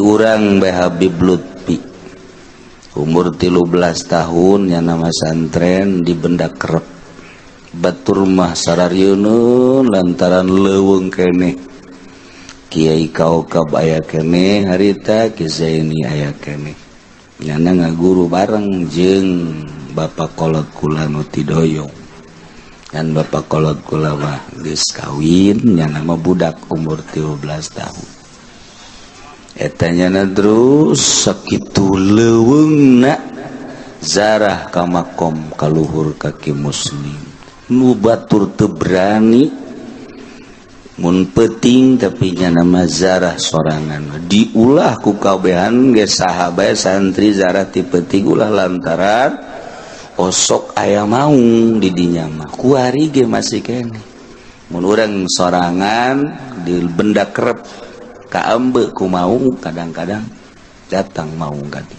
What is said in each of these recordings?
urang bae Habib Lutfi umur 13 tahun nya nama santren di Benda Kerep batur mah sararieun lantaran leuweung keneh Kiai Kaukab aya keneh harita Ki Zaini aya keneh nyana ngaguru bareng jeung Bapak Kolot kula nu Tidoyong dan Bapak Kolot kula mah geus kawin nyana mah budak umur 13 tahun etanya terus sakitu leuweungna zarah ka makom kaluhur kaki muslim nu batur teu berani mun peuting tapi nya nama zarah sorangan diulah ku kabehan ge sahabat santri zarah ti peuting ulah lantaran osok aya maung di dinya mah kuari ge masih keneh mun urang sorangan di Benda Kerep kaambe ku maung kadang-kadang datang maung kadi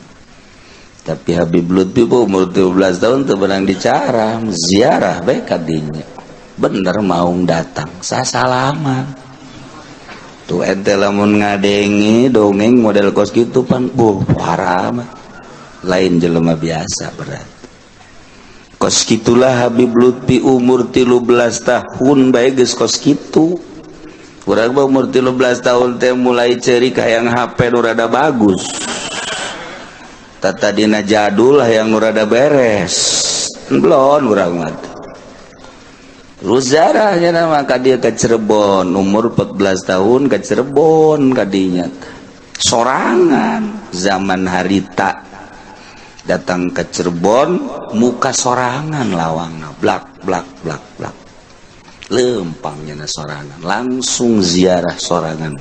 tapi Habib Lutfi umur 12 tahun teu beunang dicara ziarah bae kadinya bener maung datang sasalaman tuh ente lamun ngadengi dongeng model kos kitu pan parah mah lain jelema biasa berarti kos kitulah Habib Lutfi umur 13 tahun bae geus kos kitu urang mah umur 13 tahun teh mulai ceurik hayang HP nu rada bagus tata dina jadul hayang nu rada beres belon urang mah Ruzarah nya nama ka dieu ka Cirebon umur 14 tahun ka Cirebon kadinya sorangan zaman harita datang ke Cirebon muka sorangan lawangna blak blak blak blak lempang nya sorangan langsung ziarah sorangan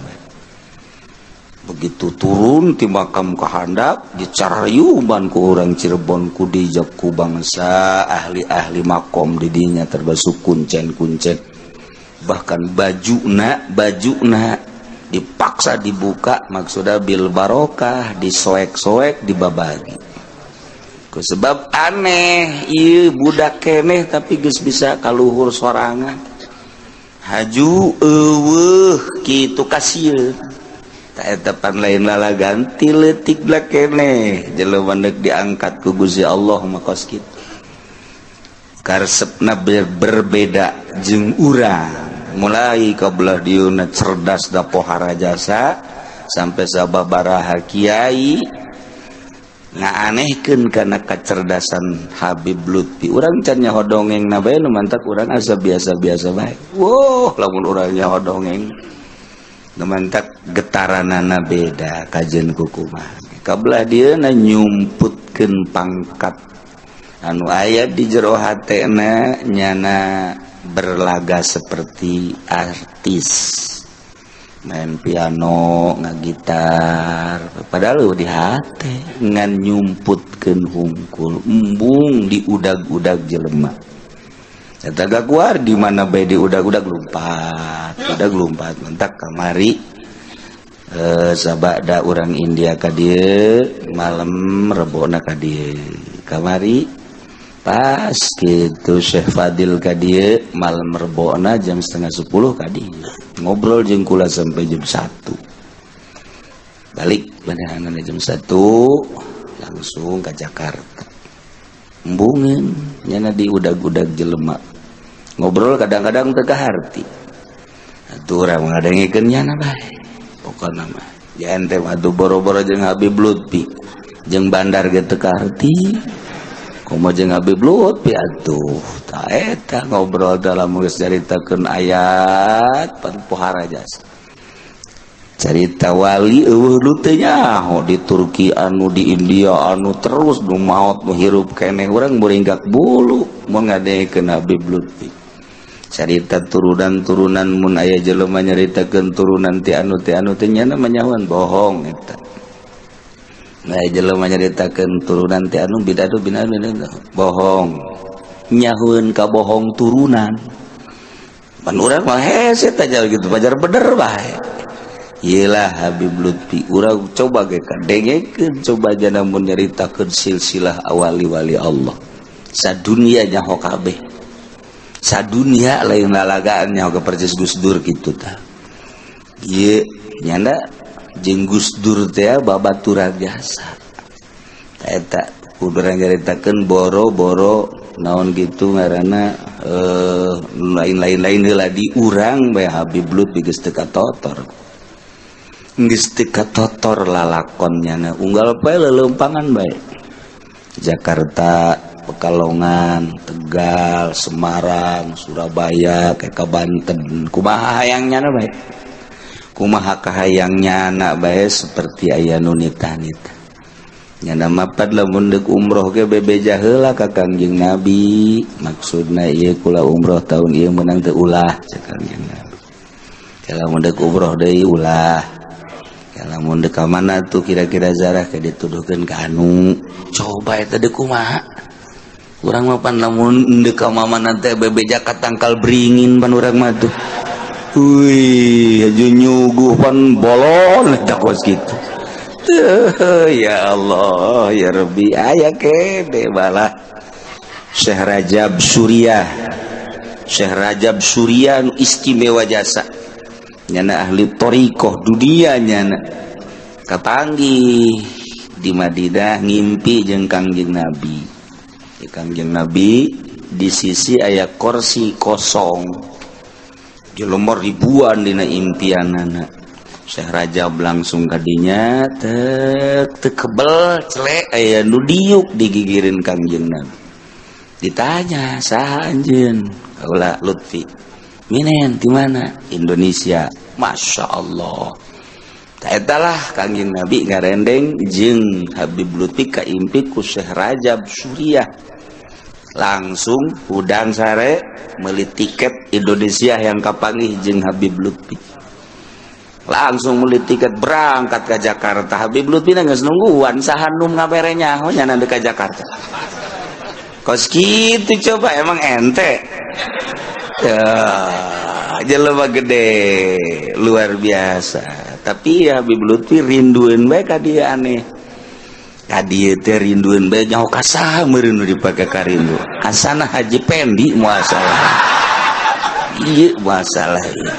begitu turun ti makam kahandap dicarayuban ku urang Cirebon ku dijak ku bangsa ahli-ahli makom di dinya termasuk kuncen-kuncen bahkan bajuna dipaksa dibuka maksudnya bil barokah disoek-soek dibabagi ku sebab aneh ieu budak keneh tapi geus bisa kaluhur sorangan haju eueuh kitu kasieun etapan lain lala ganti letik blak keneh jelema neuk diangkat ku Gusti Allah makos kitu karesepna berbeda jeung urang mulai ka belah dieuna cerdas da pohara jasa sampai sababaraha kiai ngaanehkeun kana kacerdasan Habib Lutfi urang can nyaho dongengna bae nu mantak urang asa biasa-biasa bae woh lamun urang nyaho dongeng mantak getaranana beda kajen kukumah kabelah dia na nyumputkeun pangkat anu aya di jero hatena nyana berlaga seperti artis main piano ngagitar padahal di hate ngan nyumputkeun hungkul embung di udag-udag jelema eta gaguar di mana bae di udag-udag lompat mentak kamari sabada urang India ka dieu malam rebona ka dieu kamari pas kitu Syekh Fadil ka dieu malam rebona jam 9:30 ka dieu ngobrol jeung kula sampai jam 1 balik beneranana jam 1 langsung ka Jakarta embungeun nyana di udag-udag jelema ngobrol kadang-kadang teu kaharti atuh urang ngadengikeun nyana bae pokona mah jan teh atuh boro-boro jeung Habib Lutfi jeung bandar ge teu kaharti kumaha jeung Habib Lutfi atuh ta eta ngobrol dalam geus caritakeun ayat pan pohara jasa carita wali eueuh lu teu nyaho di Turki anu di India anu terus nu maot nu hirup keneh urang beringkak bulu mun ngadengkeun Habib Lutfi carita turunan-turunan mun aya jelema nyaritakeun turunan ti anu teh nya manyahoan bohong eta aya jelema nyaritakeun turunan ti anu bidadu bohong nyahoeun ka bohong turunan pan urang mah hese tajal gitu pajar bener bae iyalah Habib Lutfi urang coba ge kadengekeun coba jana mun nyaritakeun silsilah awali wali Allah sadunya nyaho kabeh sadunya lain lalagaan nyaho ke persis Gus Dur kitu tah ieu nyanda jeung Gus Dur teh babaturan biasa eta kuduran nyaritakeun boro-boro naon gitu ngaranna lain-lain heula di urang bae Habib Lutfi geus teu katotor geus teu katotor lalakonnya unggal bae leuleumpangan bae Jakarta, Pekalongan, Tegal, Semarang, Surabaya, kayak ke Banten kumaha hayangnya bae kumaha kahayangnya anak bae seperti aya nu nita-nita nyana mapad lamun deuk umroh ge bebeja heula ka Kangjeng Nabi maksudna ieu kula umroh tahun ieu meunang teu ulah cek Kangjeng Nabi kalau deuk umroh deui ulah kalau mun deuk ka mana tuh kira-kira zarah ke dituduhkeun ka anu coba eta deuk kumaha urang mah pan lamun deuk ka mamana teh bebeja katangkal beringin pan urang mah tuh wih aju nyuguh pan bolon eta kos kitu ya Allah ya Rabbi aya kede balah Syekh Rajab Surya Syekh Rajab Surya nu istimewa jasa nyana ahli thariqah dunia nyana kapanggih di Madinah ngimpi jeung Kangjeng Nabi di Kangjeng Nabi di sisi aya kursi kosong jelema ribuan dina impianana Syekh Rajab langsung kadinya teu kebel celek aya nu diuk digigireun Kangjeng Nabi ditanya saha anjeun kaula Lutfi minen di mana Indonesia Masya Allah eta lah Kangjeng Nabi ngarendeng jeung Habib Lutfi kaimpi ku Syekh Rajab Surya langsung udang sare meuli tiket Indonesia yang kapanggih jeung Habib Lutfi langsung meuli tiket berangkat ke Jakarta Habib Lutfi geus nungguan saha nu ngabere nyaho nya ka Jakarta kos kitu coba emang ente ya jelema gede luar biasa tapi ya Habib Lutfi rindueun bae ka dieu aneh ka dieu teh rindueun bae nyaho ka saha meureun nu dipake ka rindu asana Haji Pendi muasalah ieu masalah ieu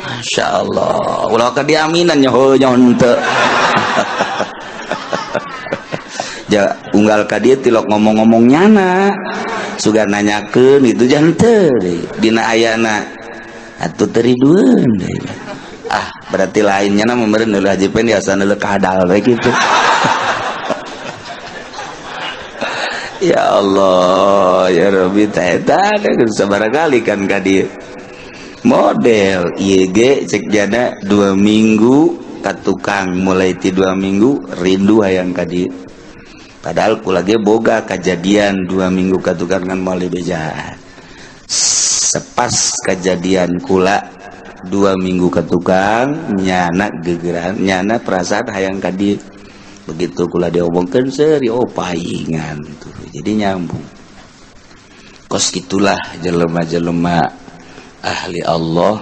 Masya Allah ulah ka diaminan nyaho teu ja unggal ka dieu tilok ngomong-ngomong nyana sugan nanyakeun itu jan teu dina ayana atuh teu ridueun deui berarti lainnya na meureun heula Haji Pendi asana heula kadal we kitu ya Allah ya Rabbi eta sabaraha kan ka dieu model IEG cek jana 2 minggu ka tukang mulai ti 2 minggu rindu hayang ka dieu padahal kula ge boga kejadian 2 minggu ka tukang ngan moal bejaan sepas kejadian kula 2 minggu ka tukang nyana gegeran nyana perasaan hayang ka dieu begitu kula diomongkeun seuri paingan tuh jadi nyambung kos gitulah jelema-jelema ahli Allah